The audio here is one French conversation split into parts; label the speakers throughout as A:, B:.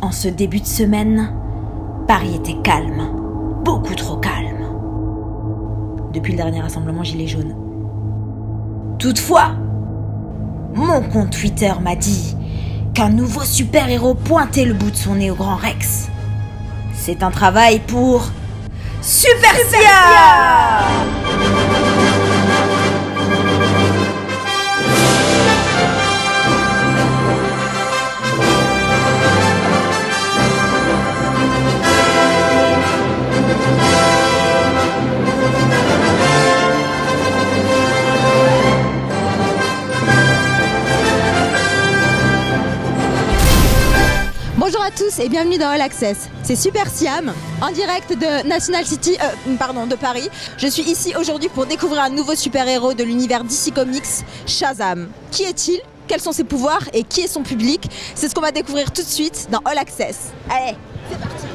A: En ce début de semaine, Paris était calme, beaucoup trop calme. Depuis le dernier rassemblement Gilets jaunes. Toutefois, mon compte Twitter m'a dit qu'un nouveau super-héros pointait le bout de son nez au Grand Rex. C'est un travail pour Super Sia!
B: Bonjour à tous et bienvenue dans All Access. C'est Super Siam, en direct de National City, de Paris. Je suis ici aujourd'hui pour découvrir un nouveau super-héros de l'univers DC Comics, Shazam. Qui est-il? Quels sont ses pouvoirs et qui est son public? C'est ce qu'on va découvrir tout de suite dans All Access. Allez, c'est parti.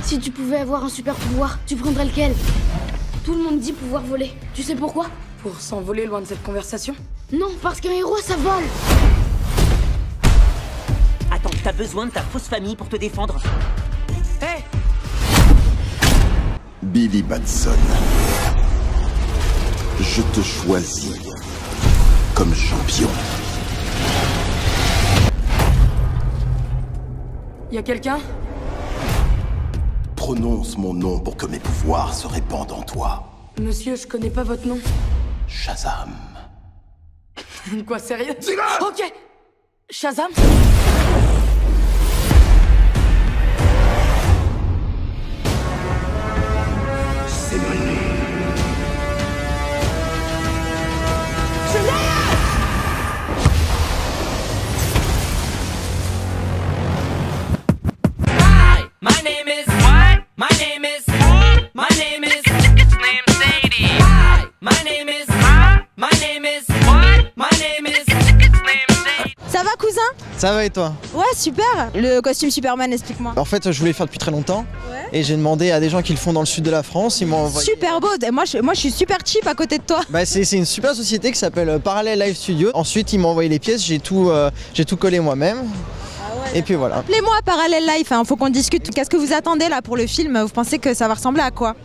C: Si tu pouvais avoir un super pouvoir, tu prendrais lequel? Tout le monde dit pouvoir voler. Tu sais pourquoi?
D: Pour s'envoler loin de cette conversation?
C: Non, parce qu'un héros, ça vole.
E: Attends, t'as besoin de ta fausse famille pour te défendre. Hé!
F: Billy Batson, je te choisis comme champion.
D: Y a quelqu'un?
F: Prononce mon nom pour que mes pouvoirs se répandent en toi.
D: Monsieur, je connais pas votre nom.
F: Shazam.
D: Quoi, sérieux? Ok! Shazam?
F: C'est mené.
E: My name is what? My name is my name is its name Sadie. My name is my name is what? My name is its name Sadie.
B: Ça va cousin?
G: Ça va et toi?
B: Ouais, super. Le costume Superman, explique-moi.
G: En fait, je voulais le faire depuis très longtemps. Et j'ai demandé à des gens qui le font dans le sud de la France. Ils m'ont envoyé...
B: Super beau. Et moi, je suis super cheap à côté de toi.
G: Bah, c'est une super société qui s'appelle Parallel Live Studio. Ensuite, ils m'ont envoyé les pièces. J'ai tout collé moi-même. Et puis voilà.
B: Appelez-moi Parallel Life, hein, faut qu'on discute. Qu'est-ce que vous attendez là pour le film? Vous pensez que ça va ressembler à quoi?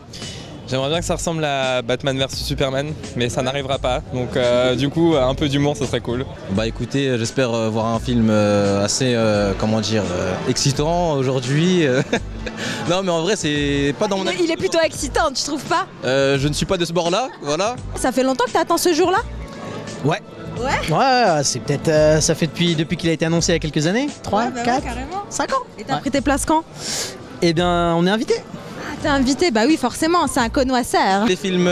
H: J'aimerais bien que ça ressemble à Batman vs Superman, mais ça n'arrivera pas. Donc du coup, un peu d'humour, ça serait cool.
I: Bah écoutez, j'espère voir un film assez, excitant aujourd'hui. Non mais en vrai, c'est pas dans mon...
B: Il est plutôt excitant, tu trouves pas?
I: Je ne suis pas de ce bord-là, voilà.
B: Ça fait longtemps que t'attends ce jour-là?
J: Ouais.
B: Ouais?
J: Ouais, c'est peut-être... ça fait depuis qu'il a été annoncé il y a quelques années. 3, 4, 5 ans.
B: Et t'as pris tes places quand?
J: Eh bien, on est invité.
B: Ah, t'es invité? Bah oui, forcément, c'est un connoisseur.
I: Les films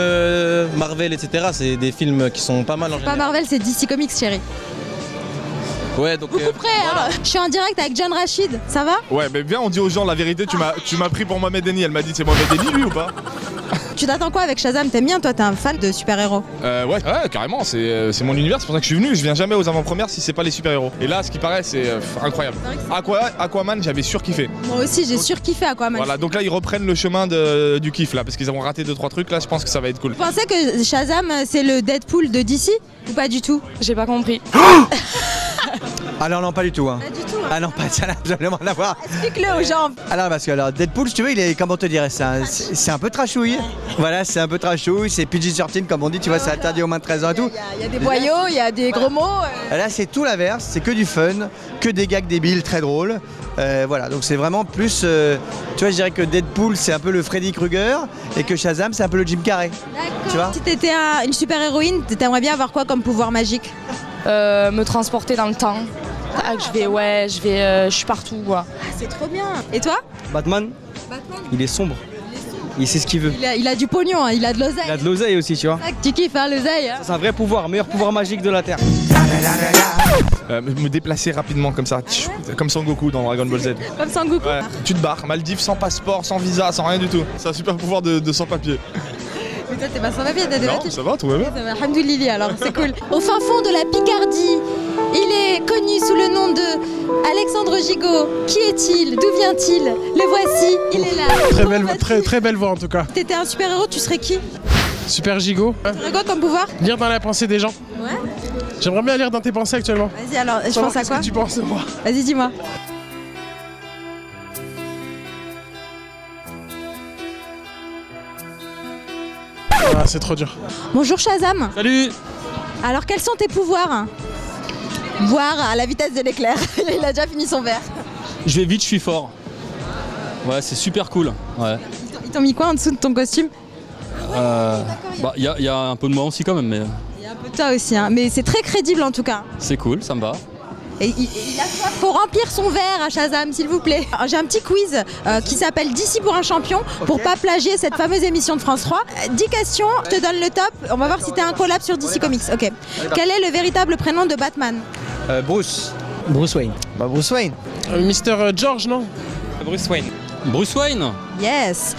I: Marvel, etc., c'est des films qui sont pas mal en
B: Pas
I: général.
B: Marvel, c'est DC Comics, chérie.
I: Ouais, donc...
B: Vous couperez, hein. Je suis en direct avec John Rachid, ça va?
K: Ouais, mais viens, on dit aux gens la vérité, tu m'as pris pour Mohamed Eni. Elle m'a dit c'est Mohamed Eni lui ou pas?
B: Tu t'attends quoi avec Shazam? T'aimes bien, toi, t'es un fan de super-héros?
K: Ouais, carrément, c'est mon univers, c'est pour ça que je suis venu. Je viens jamais aux avant-premières si c'est pas les super-héros. Et là, ce qui paraît, c'est incroyable. Aquaman, j'avais surkiffé.
B: Moi aussi, j'ai surkiffé Aquaman.
K: Voilà, donc là, ils reprennent le chemin du kiff là, parce qu'ils ont raté 2-3 trucs. Là, je pense que ça va être cool.
B: Vous pensez que Shazam, c'est le Deadpool de DC? Ou pas du tout?
D: J'ai pas compris.
J: Ah non, pas du tout. Hein.
B: Pas du tout, hein.
J: Ah non, pas ça n'a absolument rien à voir.
B: Explique-le aux gens.
J: Alors parce que alors, Deadpool, si tu veux, il est, comment te dire, c'est un peu trashouille. Voilà, c'est un peu trashouille, c'est PG-13 comme on dit, tu vois, c'est interdit aux moins de 13 ans et tout.
B: Il y a des boyaux, il y a des gros mots.
J: Là, c'est tout l'inverse, c'est que du fun, que des gags débiles très drôles. Voilà, donc c'est vraiment plus, tu vois, je dirais que Deadpool, c'est un peu le Freddy Krueger et que Shazam, c'est un peu le Jim Carrey. Tu vois?
B: Si t'étais une super-héroïne, t'aimerais bien avoir quoi comme pouvoir magique?
D: Me transporter dans le temps. Ah, je suis partout, quoi.
B: Ah, c'est trop bien. Et toi?
J: Batman, il est sombre. Il sait ce qu'il veut.
B: Il a du pognon, hein, il a de l'oseille.
J: Il a de l'oseille aussi, tu vois.
B: C'est ça que tu kiffes, hein, l'oseille. Hein.
J: C'est un vrai pouvoir, meilleur pouvoir magique de la Terre.
K: Me déplacer rapidement comme ça, comme Son Goku dans Dragon Ball Z.
B: Comme Sangoku.
K: Ouais. Tu te barres, Maldives sans passeport, sans visa, sans rien du tout. C'est un super pouvoir de sans-papier.
B: Mais toi, t'es pas sans papier, t'as des
K: Non,
B: papiers.
K: ça va, tout va bien.
B: Alhamdoulilah, alors c'est cool. Au fin fond de la Picardie, il est connu sous le nom de Alexandre Gigot. Qui est-il? D'où vient-il? Le voici, il est là.
L: Très belle voix en tout cas.
B: T'étais un super-héros, tu serais qui?
L: Super gigot.
B: Tu aurais quoi comme pouvoir?
L: Lire dans la pensée des gens.
B: Ouais.
L: J'aimerais bien lire dans tes pensées actuellement.
B: Vas-y alors, je pense à quoi?
L: Qu'est-ce que tu penses de moi?
B: Vas-y, dis-moi.
L: Ah, c'est trop dur.
B: Bonjour Shazam.
M: Salut.
B: Alors quels sont tes pouvoirs? Boire à la vitesse de l'éclair. Il a déjà fini son verre.
M: Je vais vite, je suis fort. Ouais, c'est super cool. Ouais.
B: Ils t'ont mis quoi en dessous de ton costume?
M: Bah, y a un peu de moi aussi quand même, mais
B: Il y a un peu de toi aussi, hein. Mais c'est très crédible en tout cas.
M: c'est cool, ça me va.
B: Et il a soif. Faut remplir son verre à Shazam, s'il vous plaît. Alors, j'ai un petit quiz qui s'appelle D'ici pour un champion, pour pas plagier cette fameuse émission de France 3. 10 questions, je te donne le top. On va voir si t'as un collab sur DC Comics. Ok. Quel est le véritable prénom de Batman?
J: Bruce.
G: Bruce Wayne. Bah Bruce Wayne.
L: Mr. George, non?
H: Bruce Wayne.
M: Bruce Wayne.
B: Yes.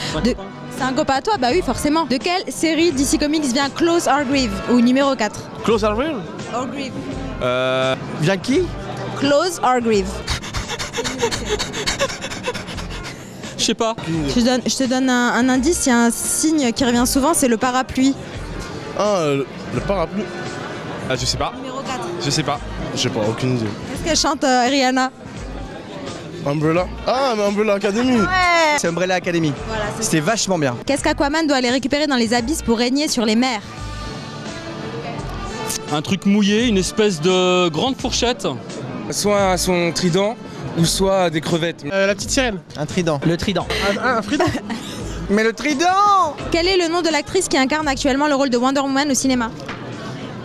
B: C'est un copain à toi? Bah oui, forcément. De quelle série DC Comics vient Close Hargreave, ou numéro 4?
L: Close Hargreave?
B: Hargreave.
J: Vient qui?
B: Close Hargreave.
M: Je sais pas.
B: Je te donne un indice, il y a un signe qui revient souvent, c'est le parapluie.
L: Ah, le parapluie.
K: Ah, je sais pas.
B: Numéro 4.
K: Je sais pas.
L: Je sais pas, aucune idée.
B: Qu'est-ce qu'elle chante, Rihanna?
L: Umbrella. Ah, mais Umbrella Academy.
B: Ouais.
J: C'est Umbrella Academy.
B: Voilà,
J: C'était vachement bien.
B: Qu'est-ce qu'Aquaman doit aller récupérer dans les abysses pour régner sur les mers?
M: Un truc mouillé, une espèce de grande fourchette.
H: Soit son trident, ou soit des crevettes.
L: La petite sirène.
G: Un trident.
J: Le trident.
L: Un trident.
J: Mais le trident!
B: Quel est le nom de l'actrice qui incarne actuellement le rôle de Wonder Woman au cinéma?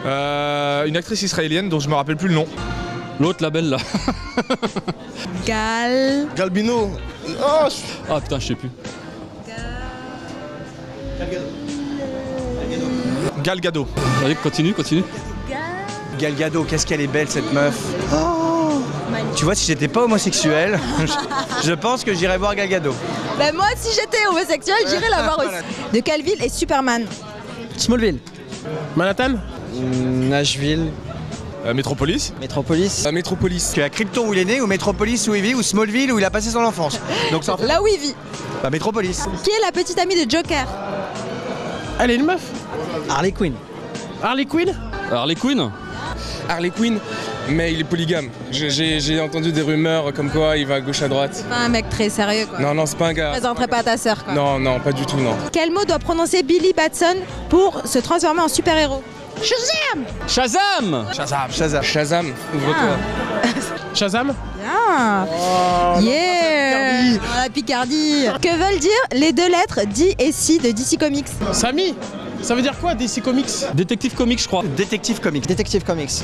K: Une actrice israélienne dont je me rappelle plus le nom.
M: L'autre, la belle là.
L: Galbino. Oh,
M: Ah putain, je sais plus.
K: Gal Gadot.
M: Allez, continue.
J: Gal Gadot, qu'est-ce qu'elle est belle cette meuf. Oh. Tu vois, si j'étais pas homosexuel, je pense que j'irais voir Gal Gadot.
B: Ben moi, si j'étais homosexuel, j'irais la voir aussi. De quelle ville est Superman?
G: Smallville.
L: Manhattan.
G: Nashville.
K: Métropolis.
G: Métropolis.
H: Métropolis.
J: Tu as Krypton où il est né, ou Métropolis où il vit, ou Smallville où il a passé son enfance. Donc ça en fait...
B: Là où il vit.
J: Bah Métropolis.
B: Qui est la petite amie de Joker?
L: Elle est une meuf.
G: Harley Quinn.
L: Harley Quinn.
M: Harley Quinn.
H: Harley Quinn, mais il est polygame. J'ai entendu des rumeurs comme quoi il va à gauche à droite.
B: C'est pas un mec très sérieux quoi.
H: Non, c'est pas un
B: Je
H: gars.
B: présenterai pas à ta sœur quoi.
H: Non, pas du tout, non.
B: Quel mot doit prononcer Billy Batson pour se transformer en super-héros?
M: Shazam.
H: Shazam, ouvre-toi.
L: Shazam.
B: Bien. Yeah. La Picardie. Que veulent dire les deux lettres D et C de DC Comics?
L: Samy. Ça veut dire quoi, DC Comics?
M: Détective Comics, je crois.
J: Détective Comics.
G: Détective Comics.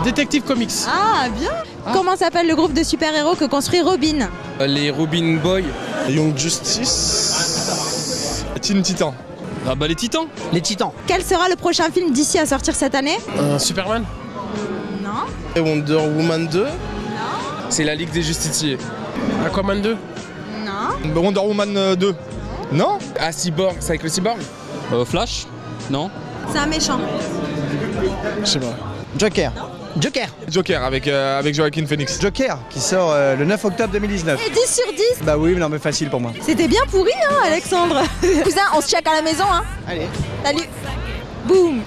L: Détective Comics.
B: Ah, bien. Comment s'appelle le groupe de super-héros que construit Robin?
H: Les Robin Boy.
L: Young Justice.
K: Teen Titan.
M: Ah bah les Titans.
G: Les Titans.
B: Quel sera le prochain film DC à sortir cette année?
L: Superman.
B: Non.
L: Et Wonder Woman 2.
H: C'est la Ligue des Justiciers.
L: Aquaman 2.
B: Non.
K: Wonder Woman 2. Non?
H: Ah, Cyborg, c'est avec le Cyborg?
M: Flash. Non.
B: C'est un méchant.
L: Je sais pas.
G: Joker.
K: Joker avec Joaquin Phoenix.
J: Joker, qui sort le 9 octobre 2019.
B: Et 10 sur 10.
J: Bah oui, mais non mais facile pour moi.
B: C'était bien pourri, hein, Alexandre. Cousin, on se check à la maison, hein.
G: Allez.
B: Salut. Boum.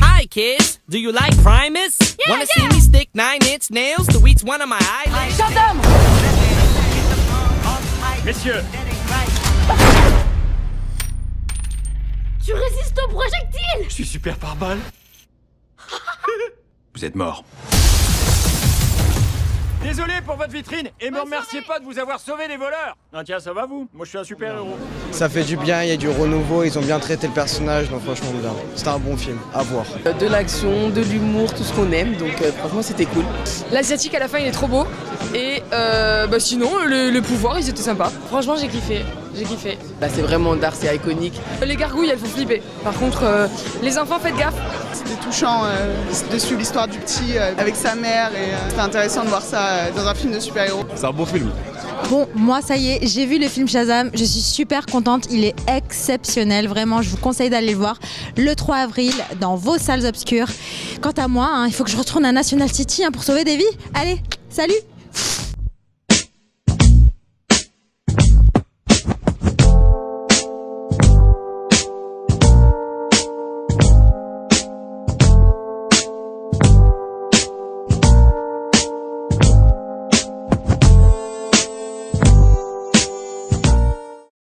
E: Hi kids, do you like Primus? Wanna see me stick 9-inch nails to each one of my eyelids?
C: Shazam!
E: Messieurs,
C: Tu résistes aux projectiles!
F: Je suis super par balle. Vous êtes mort.
N: Désolé pour votre vitrine et me remerciez pas de vous avoir sauvé les voleurs. Ah tiens, ça va vous? Moi je suis un super héros.
G: Ça fait du bien, il y a du renouveau, ils ont bien traité le personnage, donc franchement bien. C'était un bon film, à voir.
O: De l'action, de l'humour, tout ce qu'on aime, donc franchement c'était cool.
D: L'asiatique à la fin il est trop beau. Et sinon le pouvoir ils étaient sympas. Franchement j'ai kiffé.
O: Bah, c'est vraiment d'art, c'est iconique.
D: Les gargouilles elles font flipper. Par contre les enfants faites gaffe.
P: C'était touchant de suivre l'histoire du petit avec sa mère et c'était intéressant de voir ça dans un film de super-héros.
K: C'est un beau film.
B: Bon, moi ça y est, j'ai vu le film Shazam, je suis super contente, il est exceptionnel, vraiment, je vous conseille d'aller le voir le 3 avril dans vos salles obscures. Quant à moi, il faut que je retourne à National City pour sauver des vies. Allez, salut!